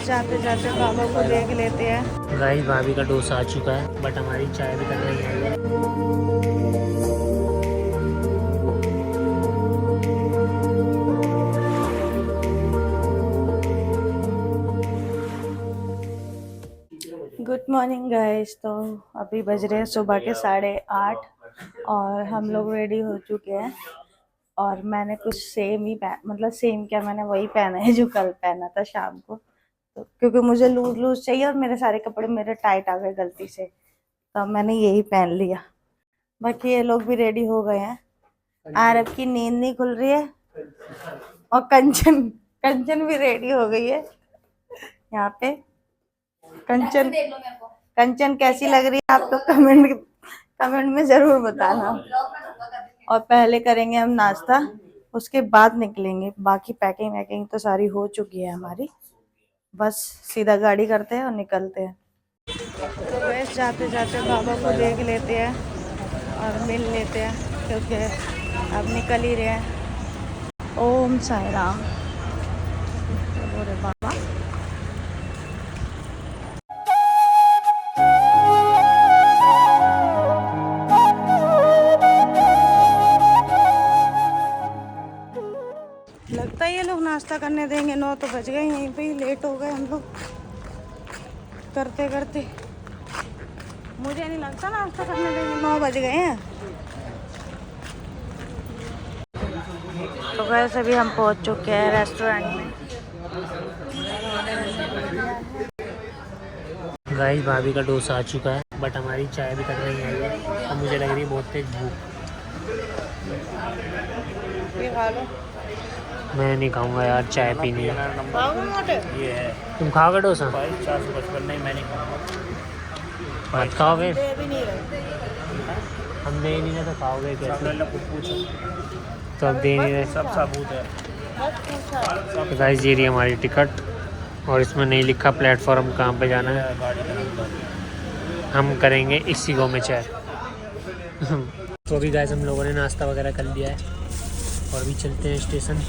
जाते जाते बाबा को देख लेते हैं। गाइस भाभी का डोसा आ चुका है, बट हमारी चाय अभी तक नहीं आई है। Good morning guys. तो अभी बज रहे हैं सुबह के 8:30 और हम लोग रेडी हो चुके हैं। और मैंने कुछ सेम ही मतलब सेम क्या, मैंने वही पहना है जो कल पहना था शाम को। तो क्योंकि मुझे लूज लूज चाहिए और मेरे सारे कपड़े मेरे टाइट आ गए गलती से, तो मैंने यही पहन लिया। बाकी ये लोग भी रेडी हो गए हैं। आरब की नींद नहीं खुल रही है और कंचन कंचन भी रेडी हो गई है यहाँ पे। कंचन कंचन कैसी लग रही है आप तो कमेंट में जरूर बताना। और पहले करेंगे हम नाश्ता, उसके बाद निकलेंगे। बाकी पैकिंग वैकिंग तो सारी हो चुकी है हमारी, बस सीधा गाड़ी करते हैं और निकलते हैं। तो बस जाते जाते बाबा को देख लेते हैं और मिल लेते हैं, क्योंकि अब निकल ही रहे हैं। ओम साई राम। बोले बाबा। लगता है ये लोग नाश्ता करने देंगे। 9 तो बज गए, यहीं पे ही लेट हो गए हम लोग करते करते। मुझे नहीं लगता नाश्ता करने देंगे, 9 बज गए हैं। तो वैसे भी हम पहुंच चुके हैं रेस्टोरेंट में। गाइस भाभी का डोसा आ चुका है, बट हमारी चाय अभी तक नहीं आई है और मुझे लग रही है बहुत तेज भूख। ये खा लो। मैं नहीं खाऊंगा यार, चाय पीनी है। ये है तुम खाओगे डोसा? 455। नहीं, मैं नहीं खाऊंगा। मत खाओगे? दे भी नहीं रहे। हम दे नहीं रहे तो खाओगे कैसे? पूछो, तो अब दे नहीं रहे। सब साबुत है। बस पूछा। तो गाइस ये रही हमारी टिकट और इसमें नहीं लिखा प्लेटफॉर्म कहाँ पे जाना है। गाड़ी का नंबर। हम करेंगे इसी गो में चाय। तो अभी गाइस हम लोगों ने नाश्ता वगैरह कर लिया है और अभी चलते हैं स्टेशन।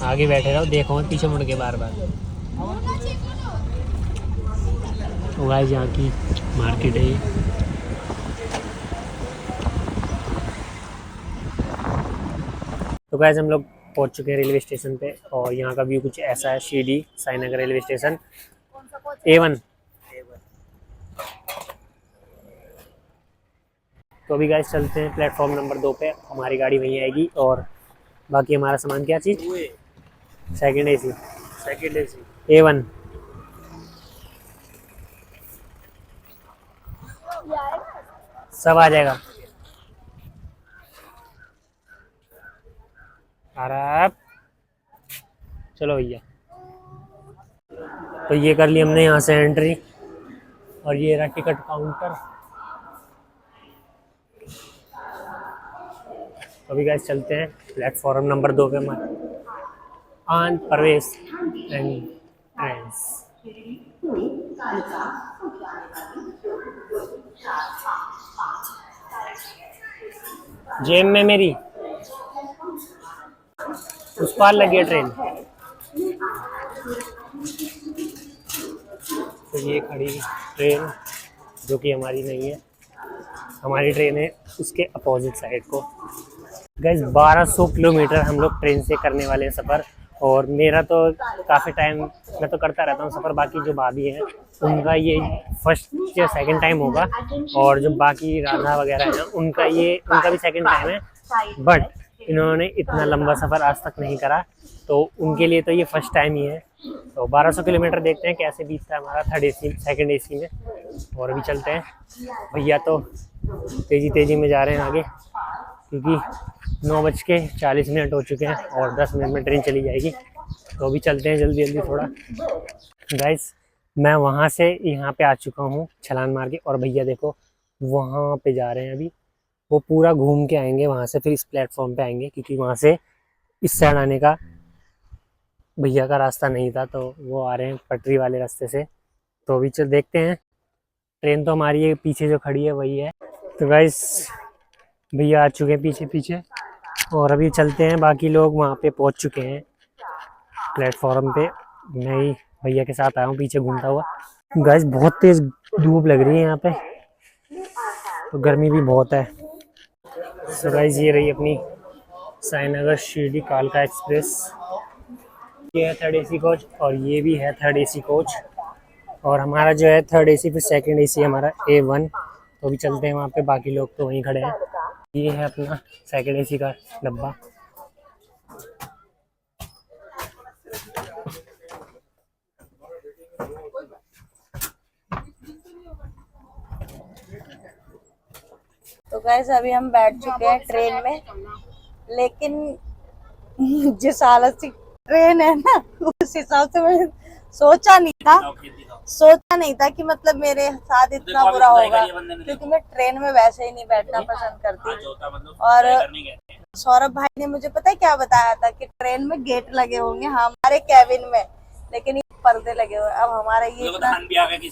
आगे बैठे रहो, देखो मत पीछे मुड़ के बार बार। तो गाइस यहाँ की मार्केट है ये। तो गाइस हम लोग पहुँच चुके हैं रेलवे स्टेशन पे और यहाँ का व्यू कुछ ऐसा है। Shirdi Sainagar railway station A1। तो अभी गाइस चलते हैं प्लेटफॉर्म नंबर 2 पे, हमारी गाड़ी वहीं आएगी। और बाकी हमारा सामान क्या चीज़? Second AC A1। सब आ जाएगा। अरब चलो भैया। तो ये कर ली हमने यहाँ से एंट्री और ये रहा टिकट काउंटर। तो अभी गाइस चलते हैं प्लेटफॉर्म नंबर 2 पे। हमारे आन प्रवेश एंट्रेंस। जेब में मेरी उस पार लगी है ट्रेन। तो ये खड़ी ट्रेन जो कि हमारी नहीं है, हमारी ट्रेन है उसके अपोजिट साइड को। गाइस 1200 किलोमीटर हम लोग ट्रेन से करने वाले हैं सफ़र। और मेरा तो काफ़ी टाइम मैं तो करता रहता हूँ सफ़र। बाकी जो भाभी हैं उनका ये फर्स्ट या सेकंड टाइम होगा, और जो बाकी राधा वगैरह है उनका भी सेकंड टाइम है। बट इन्होंने इतना लंबा सफ़र आज तक नहीं करा, तो उनके लिए तो ये फर्स्ट टाइम ही है। तो 1200 किलोमीटर देखते हैं कैसे बीतता है हमारा थर्ड AC सेकंड AC में। और अभी चलते हैं। भैया तो तेज़ी में जा रहे हैं आगे, क्योंकि 9:40 हो चुके हैं और 10 मिनट में ट्रेन चली जाएगी। तो अभी चलते हैं जल्दी थोड़ा। गाइस मैं वहाँ से यहाँ पे आ चुका हूँ छलांग मार के, और भैया देखो वहाँ पे जा रहे हैं अभी। वो पूरा घूम के आएंगे वहाँ से, फिर इस प्लेटफॉर्म पे आएंगे, क्योंकि वहाँ से इस साइड आने का भैया का रास्ता नहीं था, तो वो आ रहे हैं पटरी वाले रास्ते से। तो अभी चल देखते हैं। ट्रेन तो हमारी ये पीछे जो खड़ी है वही है। तो गाइस भैया आ चुके हैं पीछे और अभी चलते हैं। बाकी लोग वहाँ पे पहुँच चुके हैं प्लेटफॉर्म पे मैं ही भैया के साथ आया हूँ पीछे घूमता हुआ। गाइस बहुत तेज धूप लग रही है यहाँ पे, तो गर्मी भी बहुत है। सो गाइस ये रही अपनी साईनगर शिरडी कालका एक्सप्रेस। ये है 3rd AC कोच और ये भी है 3rd AC कोच, और हमारा जो है 3rd AC फिर 2nd AC हमारा A1। तो अभी चलते हैं वहाँ पे, बाकी लोग तो वहीं खड़े हैं। ये है अपना 2nd AC का डब्बा। तो गाइस अभी हम बैठ चुके हैं ट्रेन में, लेकिन जिस हालत से ट्रेन है ना उस हिसाब से मैंने सोचा नहीं था कि मतलब मेरे साथ इतना बुरा होगा, क्योंकि मैं ट्रेन में वैसे ही नहीं बैठना पसंद करती। और सौरभ भाई ने मुझे पता है क्या बताया था कि ट्रेन में गेट लगे होंगे हमारे कैबिन में, लेकिन ये पर्दे लगे हुए। अब हमारा ये इतना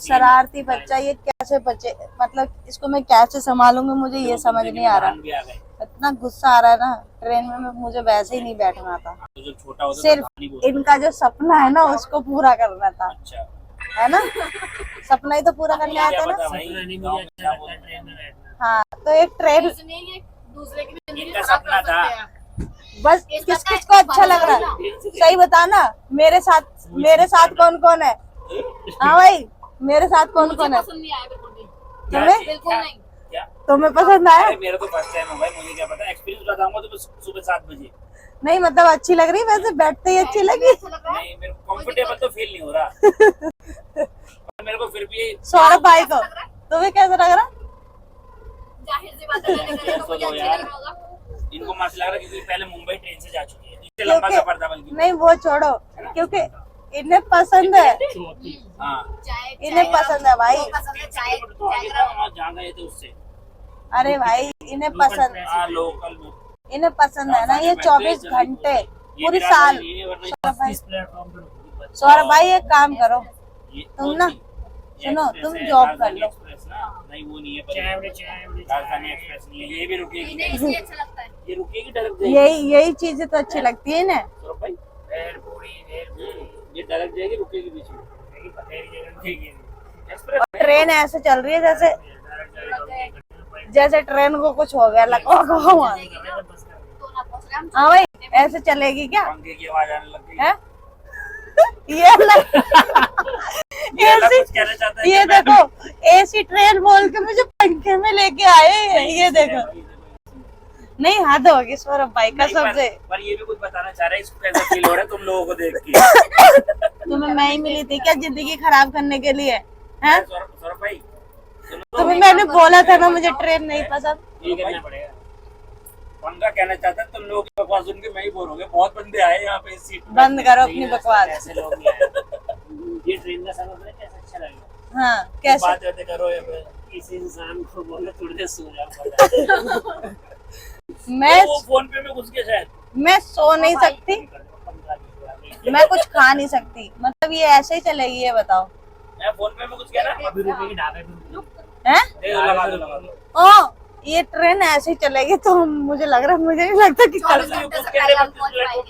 शरारती बच्चा ये कैसे बचे, मतलब इसको मैं कैसे संभालूंगी, मुझे ये समझ नहीं आ रहा। इतना गुस्सा आ रहा है ना, ट्रेन में मुझे वैसे ही नहीं बैठना था, सिर्फ इनका जो सपना है ना उसको पूरा करना था। है ना, सपना ही तो पूरा करने आता है ना। हाँ तो एक ट्रेन इनका सपना था, बस किस किस को अच्छा लग रहा है सही बताना। मेरे साथ कौन कौन है? हाँ भाई मेरे साथ कौन कौन है? तुम्हें पसंद आया? मेरा तो फर्स्ट टाइम है भाई, मुझे क्या पता, एक्सपीरियंस बताऊंगा तो सुबह 7 बजे। नहीं मतलब अच्छी लग रही, वैसे बैठते ही अच्छी लगी। नहीं मेरे को कंफर्टेबल तो फील नहीं हो रहा। मेरे को फिर भी सौरभ भाई को तुम्हें कैसा लग रहा? इनको मस्त लग रहा है क्योंकि पहले मुंबई ट्रेन से जा चुकी है, इससे लंबा सफर था। बल्कि नहीं वो छोड़ो, क्योंकि इन्हें पसंद है, इन्हें पसंद है भाई। जहाँ गए थे उससे, अरे भाई इन्हें पसंद, लोकल इन्हें पसंद है ना ये 24 घंटे पूरी साल। सौरभ भाई एक काम करो तुम ना, सुनो तुम जॉब कर लो। नहीं वो नहीं है, राजधानी एक्सप्रेस नहीं है, ये भी रुकेगी। ये रुकेगी डायरेक्ट, यही चीजें तो अच्छी लगती है ना। ये डायरेक्ट जाएगी, रुकेगी बीच में। ट्रेन ऐसे चल रही है जैसे ट्रेन को कुछ हो गया लगा। हाँ भाई ऐसे चलेगी क्या? पंखे की आवाज आने लग गई है? ये देखो AC ट्रेन बोल के मुझे पंखे में लेके आए हैं, ये देखो। नहीं हद होगी सौरभ भाई का सबसे। पर ये भी कुछ बताना चाह रहा है, इसको कैसा फील हो रहा है तुम लोगों को देख के? तुम्हें मैं ही मिली थी क्या जिंदगी खराब करने के लिए? हैं? सौरभ भाई तुम्हें मैंने बोला था ना मुझे ट्रेन नहीं पसंद। ये करना पड़ेगा। पंगा कहना चाहता है, तुम लोगों की बकवास सुन के मैं ही बोर हो गया। बहुत बंदे आए यहाँ पे इस सीट पे। बंद करो अपनी बकवास। ऐसे लोग नहीं आए। ये ट्रेन का सफर कैसा अच्छा लगेगा। हाँ कैसे बात करो किसी इंसान को बोले थोड़ी देर सो जाओ। मैं वो फोन पे में घुस के शायद मैं सो नहीं सकती, मैं कुछ खा नहीं सकती, मतलब ये ऐसे ही चलेगी ये बताओ? मैं फोन पे में घुस गया ना, अभी रुकेगी ढाबे पे। हैं? लगा दो। ओ ये ट्रेन ऐसे ही चलेगी तो मुझे लग रहा है, मुझे नहीं लगता कि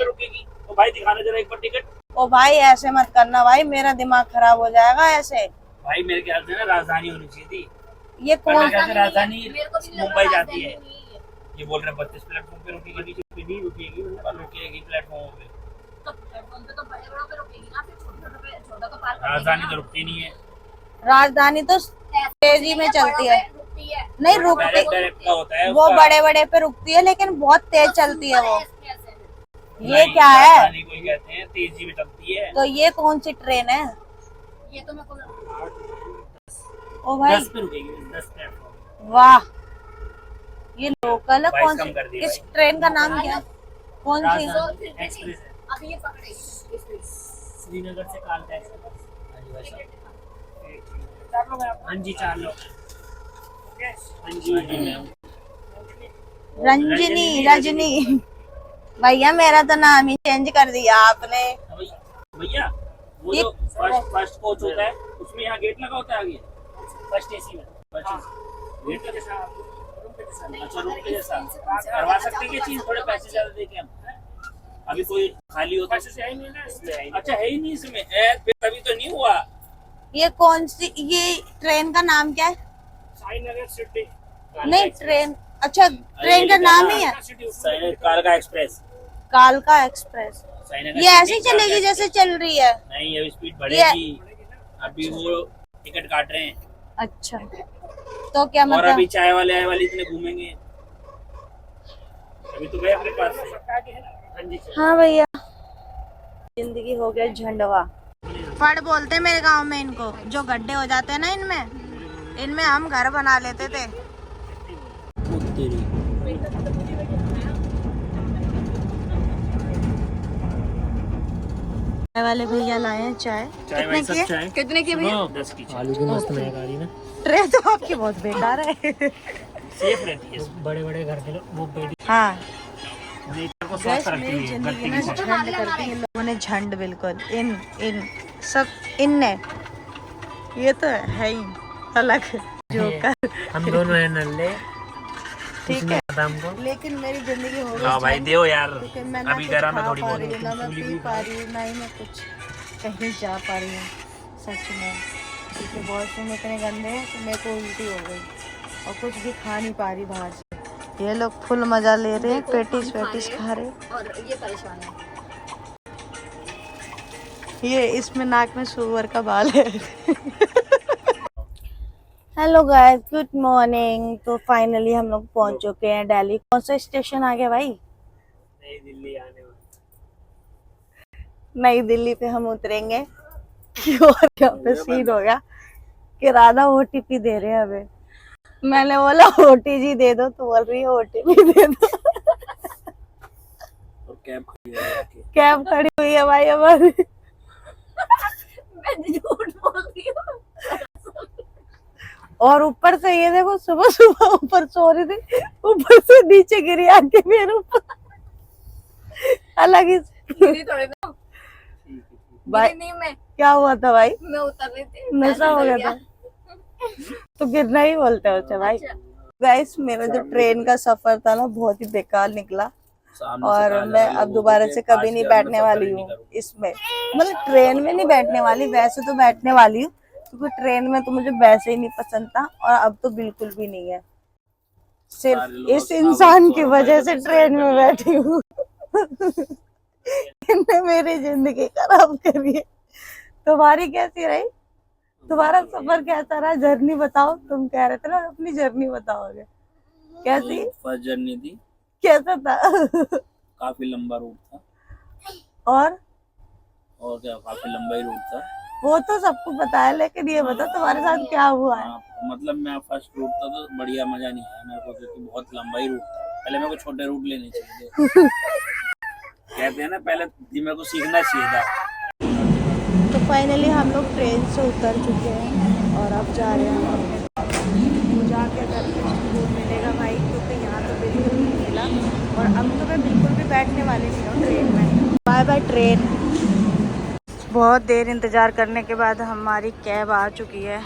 रुकेगी। तो भाई दिखाना जरा एक बार टिकट। ओ भाई ऐसे मत करना भाई, मेरा दिमाग खराब हो जाएगा ऐसे। भाई मेरे ख्याल से ना राजधानी होनी चाहिए थी। ये कौन राजधानी मुंबई जाती है। ये बोल रहे 32 प्लेटफॉर्म पे रुकेगी, रुकेगी प्लेटफॉर्म पे। राजधानी तो रुकती नहीं है। राजधानी तो तेजी में चलती है। नहीं रुकती, वो बड़े बड़े पे रुकती है लेकिन बहुत तेज चलती है वो। ये क्या है? कोई कहते हैं तेजी में चलती है। तो ये कौन सी ट्रेन है? ये तो मेरे को ओ भाई 10 पे रुकेगी, 10 प्लेटफॉर्म। वाह ये लोकल है। कौन सी, कर इस ट्रेन का नाम क्या? कौन सी? एक्सप्रेस है। अभी ये पकड़ेगी श्रीनगर से कालका एक्सप्रेस। हाँ जी 4 लोग। हाँ जी रजनी भैया मेरा तो नाम ही चेंज कर दिया आपने। भैया वो जो फर्स्ट कोच होता है उसमें यहाँ गेट लगा होता है आगे फर्स्ट एसी में। गेट के जैसा अच्छा रूम के जैसा करवा सकते हैं ये चीज, थोड़े पैसे ज्यादा देके हम अभी कोई खाली होता है नहीं ना इसमें। अच्छा है ही नहीं इसमें, फिर तभी तो नहीं हुआ। ये कौन सी, ये ट्रेन का नाम क्या है? साईनगर सिटी नहीं ट्रेन, अच्छा ट्रेन का नाम ही है कालका एक्सप्रेस। कालका एक्सप्रेस। साईनगर ये ऐसे ही सिटी, चलेगी जैसे चल रही है? नहीं अभी स्पीड बढ़ेगी। अभी वो टिकट काट रहे हैं। अच्छा तो क्या और मतलब? अभी चाय वाले इतने घूमेंगे। अभी तो गए अपने पास से। हाँ भैया, जिंदगी हो गया झंडवा। फड़ बोलते हैं मेरे गांव में इनको, जो गड्ढे हो जाते हैं ना इनमें हम घर बना लेते थे। चाय वाले भैया लाए हैं चाय। कितने की है? कितने की भैया? 10 की आलू की मस्त महक आ रही ना। ट्रे तो आपकी बहुत बेकार है। सेफ रहती है। बड़े बड़े घर के लोग वो बेटी हाँ नेचर को गैस, स्वस्थ रखती मेरी है। जिंदगी ना झंड कर दी इन लोगों ने, झंड बिल्कुल। इन सब इनने, ये तो है ही अलग जोकर। हम दोनों हैं नल्ले, ठीक है हमको। लेकिन मेरी जिंदगी हो गई हाँ भाई झंड, दो यार, क्योंकि मैं ना अभी कुछ गरा में खा थोड़ी पा बहुत रही हूँ, ना मैं फूली पी भी पा रही हूँ, ना ही मैं कुछ कहीं जा पा रही हूँ सच में। क्योंकि वॉशरूम इतने गंदे हैं कि मेरे को उल्टी हो गई और कुछ भी खा नहीं पा रही बाहर से। ये लोग फुल मजा ले रहे हैं, पेटिस वेटिस खा रहे हैं। और ये परेशान है। ये इसमें नाक में सुअर का बाल है। Hello guys, good morning. तो फाइनली हम लोग पहुंच चुके हैं दिल्ली। कौन सा स्टेशन आ गया भाई? नई दिल्ली आने वाला। नई दिल्ली पे हम उतरेंगे। और यहाँ पे सीन हो गया कि राधा ओटीपी दे रहे हैं हमें। मैंने बोला ओटीजी दे दो, तो बोल रही है ओटीपी दे दो। और कैब खड़ी है। कैब खड़ी हुई है भाई हमारी। मैं झूठ बोल रही हूँ। और ऊपर से ये देखो, सुबह सुबह ऊपर सो रही थी, ऊपर से नीचे गिरी आके मेरे ऊपर। अलग ही गिरी थोड़ी ना, भाई। गिरी नहीं मैं क्या हुआ था भाई? मैं उतर रही थी, नशा हो गया था तो गिरना ही बोलते हैं उसे भाई। गाइस, मेरा जो ट्रेन का सफर था ना बहुत ही बेकार निकला, और मैं अब दोबारा से कभी नहीं बैठने वाली हूँ इसमें। मतलब ट्रेन में नहीं बैठने वाली, वैसे तो बैठने वाली हूँ, क्योंकि ट्रेन में तो मुझे वैसे ही नहीं पसंद था, और अब तो बिल्कुल भी नहीं है। सिर्फ इस इंसान की वजह से ट्रेन में बैठी हूँ। इनने मेरी जिंदगी खराब करी है। तुम्हारी कैसी रही? तुम्हारा सफर कैसा रहा? जर्नी बताओ। तुम कह रहे थे ना अपनी जर्नी बताओगे, कैसी? फर्स्ट जर्नी थी, कैसा था? काफी लंबा रूट था। और क्या, काफी लंबा ही रूट था। वो तो सबको पता है, लेकिन ये बता तुम्हारे साथ क्या हुआ है? मतलब मैं फर्स्ट रूट था तो बढ़िया मजा नहीं आया मेरे को, क्योंकि बहुत लंबा ही रूट था। पहले मेरे को छोटे रूट लेने चाहिए। कहते हैं ना, पहले मेरे को सीखना चाहिए था। तो फाइनली हम लोग ट्रेन से उतर चुके हैं और अब जा रहे हैं हम अपने। जाके अगर सुकून मिलेगा भाई, क्योंकि यहाँ तो बिल्कुल नहीं मिला, और अब तो मैं बिल्कुल भी बैठने वाली नहीं हूँ ट्रेन में। Bye bye train. बहुत देर इंतज़ार करने के बाद हमारी कैब आ चुकी है,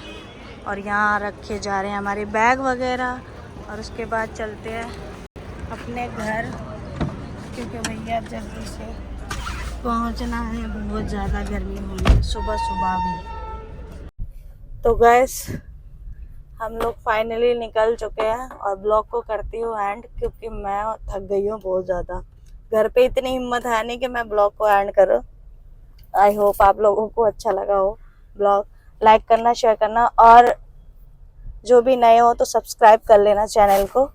और यहाँ रखे जा रहे हैं हमारे बैग वगैरह, और उसके बाद चलते हैं अपने घर, क्योंकि भैया जल्दी से पहुंचना है। बहुत ज़्यादा गर्मी हो रही है सुबह सुबह भी। तो गैस, हम लोग फाइनली निकल चुके हैं, और ब्लॉग को करती हूँ एंड, क्योंकि मैं थक गई हूँ बहुत ज़्यादा। घर पे इतनी हिम्मत है नहीं कि मैं ब्लॉग को एंड करूँ। आई होप आप लोगों को अच्छा लगा हो ब्लॉग। लाइक करना, शेयर करना, और जो भी नए हो तो सब्सक्राइब कर लेना चैनल को।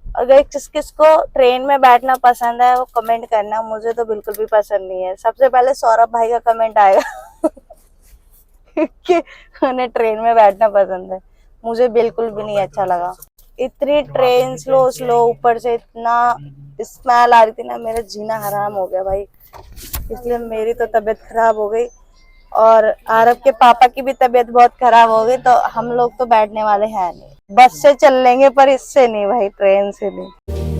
अगर किसको ट्रेन में बैठना पसंद है वो कमेंट करना, मुझे तो बिल्कुल भी पसंद नहीं है। सबसे पहले सौरभ भाई का कमेंट आएगा कि उन्हें ट्रेन में बैठना पसंद है, मुझे बिल्कुल भी नहीं अच्छा लगा। इतनी ट्रेन स्लो, ऊपर से इतना स्मेल आ रही थी ना, मेरा जीना हराम हो गया भाई। इसलिए मेरी तो तबीयत खराब हो गई, और आरब के पापा की भी तबीयत बहुत खराब हो गई। तो हम लोग तो बैठने वाले हैं नहीं, बस से चल लेंगे पर इससे नहीं भाई, ट्रेन से नहीं।